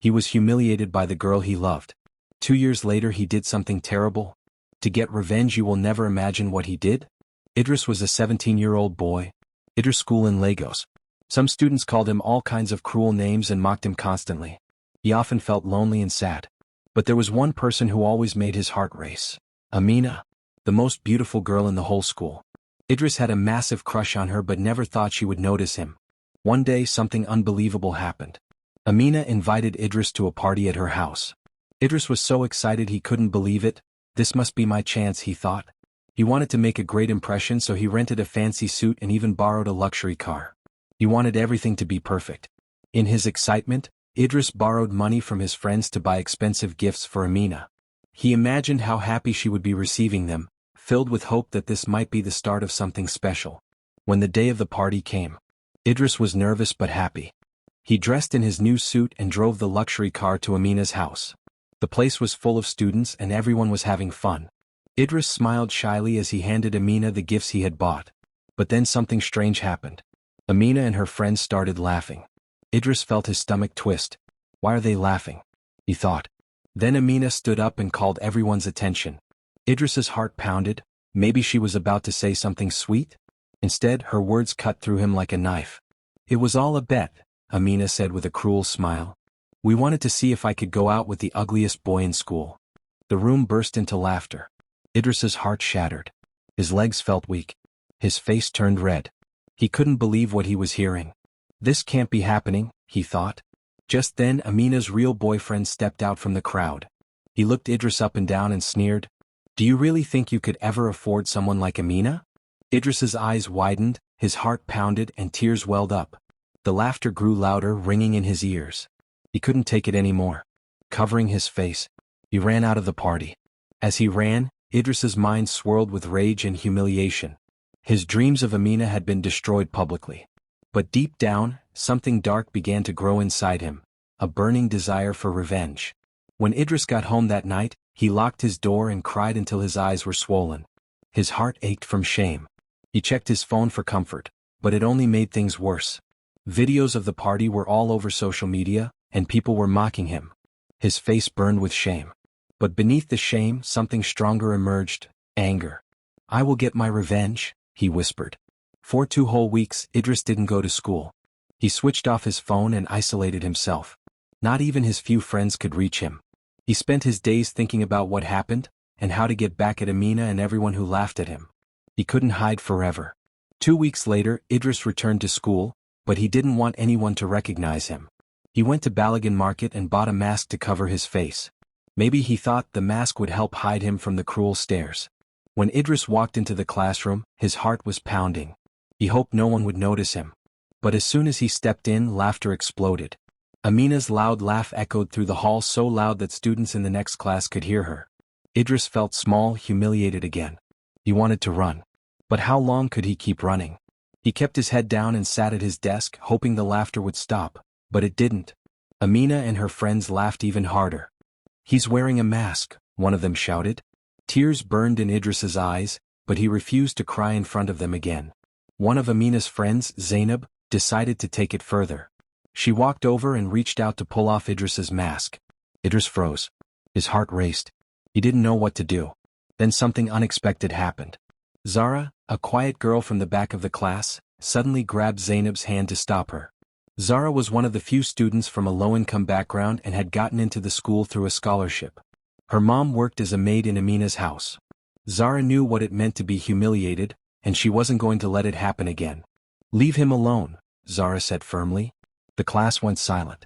He was humiliated by the girl he loved. 2 years later he did something terrible. To get revenge you will never imagine what he did. Idris was a 17-year-old boy. Idris school in Lagos. Some students called him all kinds of cruel names and mocked him constantly. He often felt lonely and sad. But there was one person who always made his heart race. Amina. The most beautiful girl in the whole school. Idris had a massive crush on her but never thought she would notice him. One day something unbelievable happened. Amina invited Idris to a party at her house. Idris was so excited he couldn't believe it. This must be my chance, he thought. He wanted to make a great impression, so he rented a fancy suit and even borrowed a luxury car. He wanted everything to be perfect. In his excitement, Idris borrowed money from his friends to buy expensive gifts for Amina. He imagined how happy she would be receiving them, filled with hope that this might be the start of something special. When the day of the party came, Idris was nervous but happy. He dressed in his new suit and drove the luxury car to Amina's house. The place was full of students and everyone was having fun. Idris smiled shyly as he handed Amina the gifts he had bought. But then something strange happened. Amina and her friends started laughing. Idris felt his stomach twist. Why are they laughing? He thought. Then Amina stood up and called everyone's attention. Idris's heart pounded. Maybe she was about to say something sweet? Instead, her words cut through him like a knife. It was all a bet, Amina said with a cruel smile. We wanted to see if I could go out with the ugliest boy in school. The room burst into laughter. Idris's heart shattered. His legs felt weak. His face turned red. He couldn't believe what he was hearing. This can't be happening, he thought. Just then Amina's real boyfriend stepped out from the crowd. He looked Idris up and down and sneered. Do you really think you could ever afford someone like Amina? Idris's eyes widened, his heart pounded and tears welled up. The laughter grew louder, ringing in his ears. He couldn't take it anymore. Covering his face, he ran out of the party. As he ran, Idris's mind swirled with rage and humiliation. His dreams of Amina had been destroyed publicly. But deep down, something dark began to grow inside him, a burning desire for revenge. When Idris got home that night, he locked his door and cried until his eyes were swollen. His heart ached from shame. He checked his phone for comfort, but it only made things worse. Videos of the party were all over social media, and people were mocking him. His face burned with shame. But beneath the shame, something stronger emerged: anger. I will get my revenge, he whispered. For 2 whole weeks, Idris didn't go to school. He switched off his phone and isolated himself. Not even his few friends could reach him. He spent his days thinking about what happened, and how to get back at Amina and everyone who laughed at him. He couldn't hide forever. 2 weeks later, Idris returned to school, but he didn't want anyone to recognize him. He went to Balagan Market and bought a mask to cover his face. Maybe he thought the mask would help hide him from the cruel stares. When Idris walked into the classroom, his heart was pounding. He hoped no one would notice him. But as soon as he stepped in, laughter exploded. Amina's loud laugh echoed through the hall, so loud that students in the next class could hear her. Idris felt small, humiliated again. He wanted to run. But how long could he keep running? He kept his head down and sat at his desk, hoping the laughter would stop, but it didn't. Amina and her friends laughed even harder. He's wearing a mask, one of them shouted. Tears burned in Idris's eyes, but he refused to cry in front of them again. One of Amina's friends, Zainab, decided to take it further. She walked over and reached out to pull off Idris's mask. Idris froze. His heart raced. He didn't know what to do. Then something unexpected happened. Zara, a quiet girl from the back of the class, suddenly grabbed Zainab's hand to stop her. Zara was one of the few students from a low-income background and had gotten into the school through a scholarship. Her mom worked as a maid in Amina's house. Zara knew what it meant to be humiliated, and she wasn't going to let it happen again. Leave him alone, Zara said firmly. The class went silent.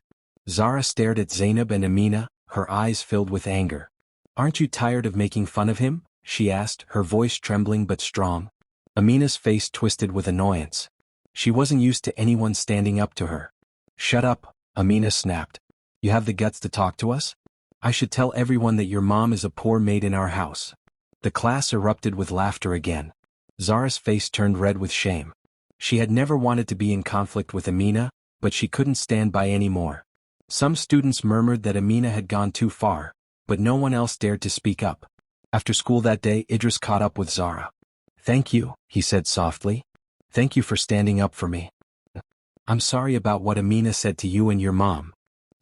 Zara stared at Zainab and Amina, her eyes filled with anger. Aren't you tired of making fun of him? She asked, her voice trembling but strong. Amina's face twisted with annoyance. She wasn't used to anyone standing up to her. Shut up, Amina snapped. You have the guts to talk to us? I should tell everyone that your mom is a poor maid in our house. The class erupted with laughter again. Zara's face turned red with shame. She had never wanted to be in conflict with Amina, but she couldn't stand by anymore. Some students murmured that Amina had gone too far, but no one else dared to speak up. After school that day, Idris caught up with Zara. Thank you, he said softly. Thank you for standing up for me. I'm sorry about what Amina said to you and your mom.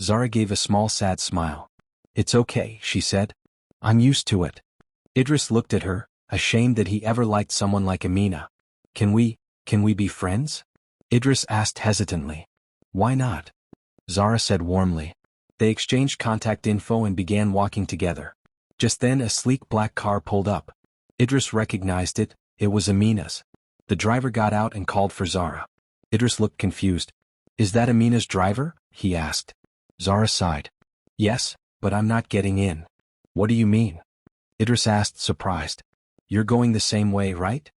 Zara gave a small sad smile. It's okay, she said. I'm used to it. Idris looked at her, ashamed that he ever liked someone like Amina. Can we be friends? Idris asked hesitantly. Why not? Zara said warmly. They exchanged contact info and began walking together. Just then a sleek black car pulled up. Idris recognized it. It was Amina's. The driver got out and called for Zara. Idris looked confused. Is that Amina's driver? He asked. Zara sighed. Yes, but I'm not getting in. What do you mean? Idris asked, surprised. You're going the same way, right?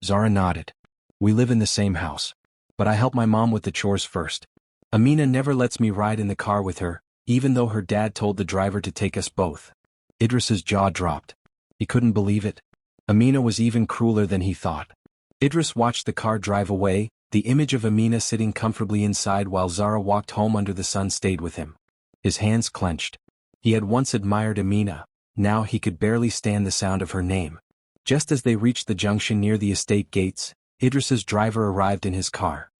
Zara nodded. We live in the same house. But I help my mom with the chores first. Amina never lets me ride in the car with her, even though her dad told the driver to take us both. Idris's jaw dropped. He couldn't believe it. Amina was even crueler than he thought. Idris watched the car drive away. The image of Amina sitting comfortably inside while Zara walked home under the sun stayed with him. His hands clenched. He had once admired Amina. Now he could barely stand the sound of her name. Just as they reached the junction near the estate gates, Idris's driver arrived in his car.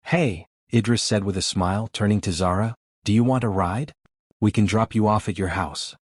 Hey, Idris said with a smile, turning to Zara, do you want a ride? We can drop you off at your house.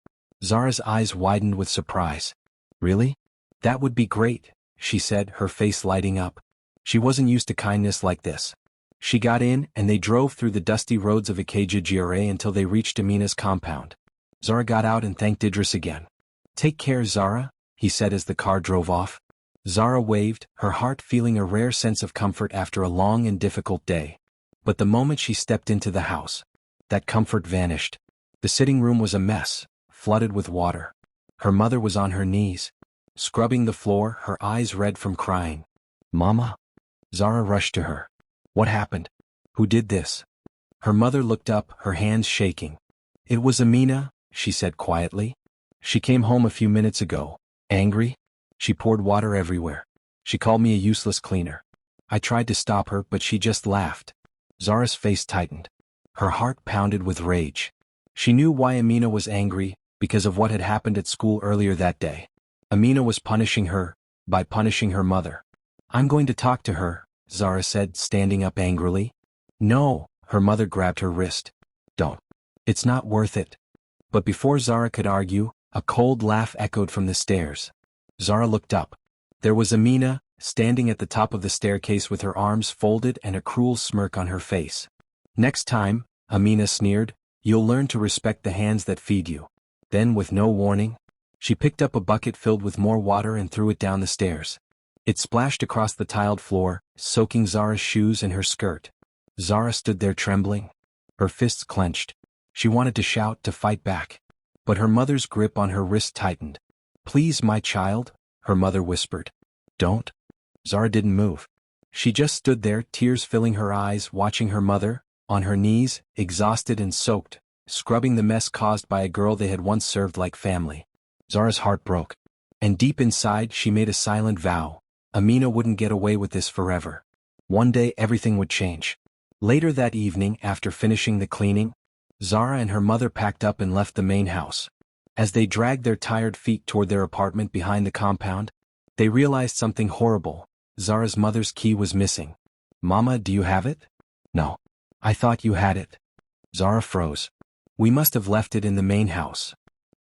Zara's eyes widened with surprise. Really? That would be great, she said, her face lighting up. She wasn't used to kindness like this. She got in, and they drove through the dusty roads of Ikeja GRA until they reached Amina's compound. Zara got out and thanked Idris again. Take care, Zara, he said as the car drove off. Zara waved, her heart feeling a rare sense of comfort after a long and difficult day. But the moment she stepped into the house, that comfort vanished. The sitting room was a mess, flooded with water. Her mother was on her knees, scrubbing the floor, her eyes red from crying. Mama? Zara rushed to her. What happened? Who did this? Her mother looked up, her hands shaking. It was Amina, she said quietly. She came home a few minutes ago. Angry? She poured water everywhere. She called me a useless cleaner. I tried to stop her, but she just laughed. Zara's face tightened. Her heart pounded with rage. She knew why Amina was angry, because of what had happened at school earlier that day. Amina was punishing her, by punishing her mother. I'm going to talk to her, Zara said, standing up angrily. No, her mother grabbed her wrist. Don't. It's not worth it. But before Zara could argue, a cold laugh echoed from the stairs. Zara looked up. There was Amina, standing at the top of the staircase with her arms folded and a cruel smirk on her face. Next time, Amina sneered, you'll learn to respect the hands that feed you. Then, with no warning, she picked up a bucket filled with more water and threw it down the stairs. It splashed across the tiled floor, soaking Zara's shoes and her skirt. Zara stood there trembling. Her fists clenched. She wanted to shout, to fight back. But her mother's grip on her wrist tightened. Please, my child, her mother whispered. Don't. Zara didn't move. She just stood there, tears filling her eyes, watching her mother, on her knees, exhausted and soaked, scrubbing the mess caused by a girl they had once served like family. Zara's heart broke. And deep inside she made a silent vow. Amina wouldn't get away with this forever. One day everything would change. Later that evening, after finishing the cleaning, Zara and her mother packed up and left the main house. As they dragged their tired feet toward their apartment behind the compound, they realized something horrible. Zara's mother's key was missing. Mama, do you have it? No. I thought you had it. Zara froze. We must have left it in the main house.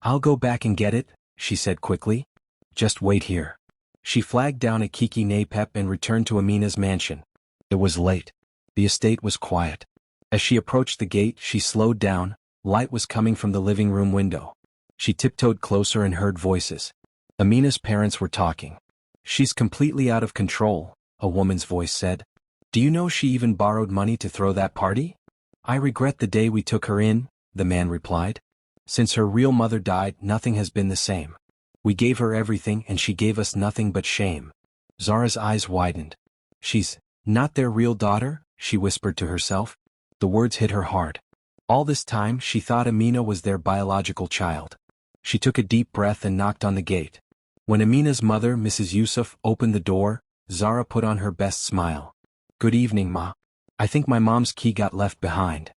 I'll go back and get it, she said quickly. Just wait here. She flagged down a Kiki Napep and returned to Amina's mansion. It was late. The estate was quiet. As she approached the gate, she slowed down. Light was coming from the living room window. She tiptoed closer and heard voices. Amina's parents were talking. She's completely out of control, a woman's voice said. Do you know she even borrowed money to throw that party? I regret the day we took her in, the man replied. Since her real mother died, nothing has been the same. We gave her everything and she gave us nothing but shame. Zara's eyes widened. She's not their real daughter, she whispered to herself. The words hit her hard. All this time she thought Amina was their biological child. She took a deep breath and knocked on the gate. When Amina's mother, Mrs. Yusuf, opened the door, Zara put on her best smile. Good evening, Ma. I think my mom's key got left behind.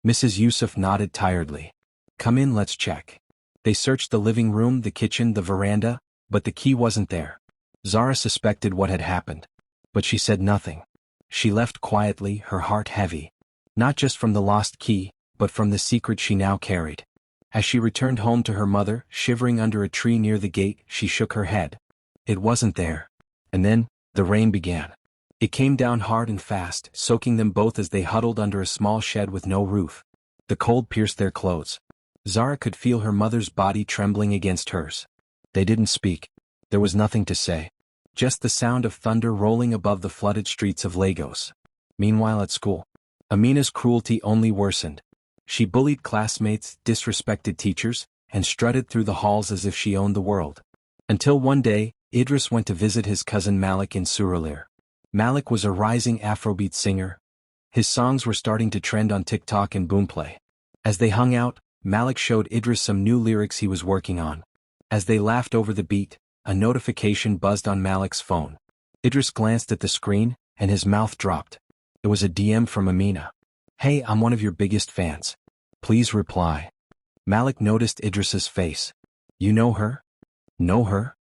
Mrs. Yusuf nodded tiredly. Come in, let's check. They searched the living room, the kitchen, the veranda, but the key wasn't there. Zara suspected what had happened. But she said nothing. She left quietly, her heart heavy. Not just from the lost key, but from the secret she now carried. As she returned home to her mother, shivering under a tree near the gate, she shook her head. It wasn't there. And then, the rain began. It came down hard and fast, soaking them both as they huddled under a small shed with no roof. The cold pierced their clothes. Zara could feel her mother's body trembling against hers. They didn't speak. There was nothing to say. Just the sound of thunder rolling above the flooded streets of Lagos. Meanwhile at school, Amina's cruelty only worsened. She bullied classmates, disrespected teachers, and strutted through the halls as if she owned the world. Until one day, Idris went to visit his cousin Malik in Surulere. Malik was a rising Afrobeat singer. His songs were starting to trend on TikTok and Boomplay. As they hung out, Malik showed Idris some new lyrics he was working on. As they laughed over the beat, a notification buzzed on Malik's phone. Idris glanced at the screen, and his mouth dropped. It was a DM from Amina. "Hey, I'm one of your biggest fans. Please reply." Malik noticed Idris's face. "You know her?" "Know her?"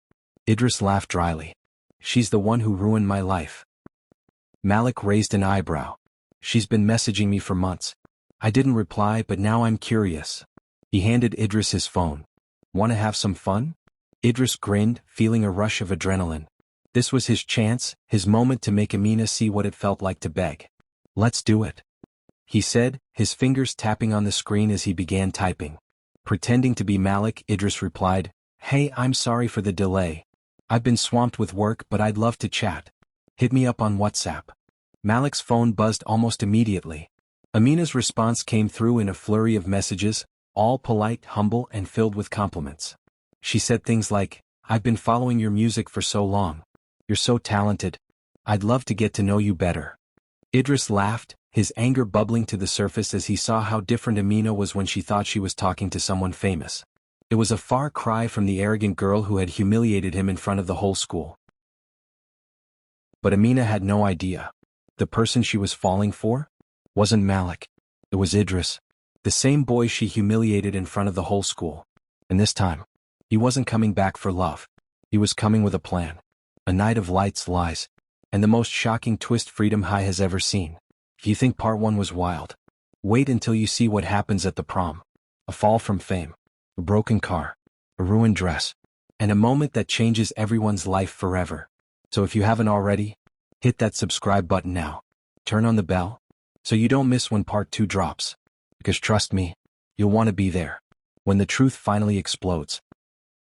Idris laughed dryly. "She's the one who ruined my life." Malik raised an eyebrow. "She's been messaging me for months. I didn't reply, but now I'm curious." He handed Idris his phone. "Want to have some fun?" Idris grinned, feeling a rush of adrenaline. This was his chance, his moment to make Amina see what it felt like to beg. "Let's do it," he said, his fingers tapping on the screen as he began typing. Pretending to be Malik, Idris replied, "Hey, I'm sorry for the delay. I've been swamped with work, but I'd love to chat. Hit me up on WhatsApp." Malik's phone buzzed almost immediately. Amina's response came through in a flurry of messages, all polite, humble, and filled with compliments. She said things like, "I've been following your music for so long. You're so talented. I'd love to get to know you better." Idris laughed, his anger bubbling to the surface as he saw how different Amina was when she thought she was talking to someone famous. It was a far cry from the arrogant girl who had humiliated him in front of the whole school. But Amina had no idea. The person she was falling for wasn't Malik. It was Idris, the same boy she humiliated in front of the whole school. And this time, he wasn't coming back for love. He was coming with a plan. A night of lights, lies, and the most shocking twist Freedom High has ever seen. If you think part 1 was wild, wait until you see what happens at the prom. A fall from fame, a broken car, a ruined dress, and a moment that changes everyone's life forever. So if you haven't already, hit that subscribe button now. Turn on the bell, so you don't miss when part 2 drops. Because trust me, you'll want to be there when the truth finally explodes.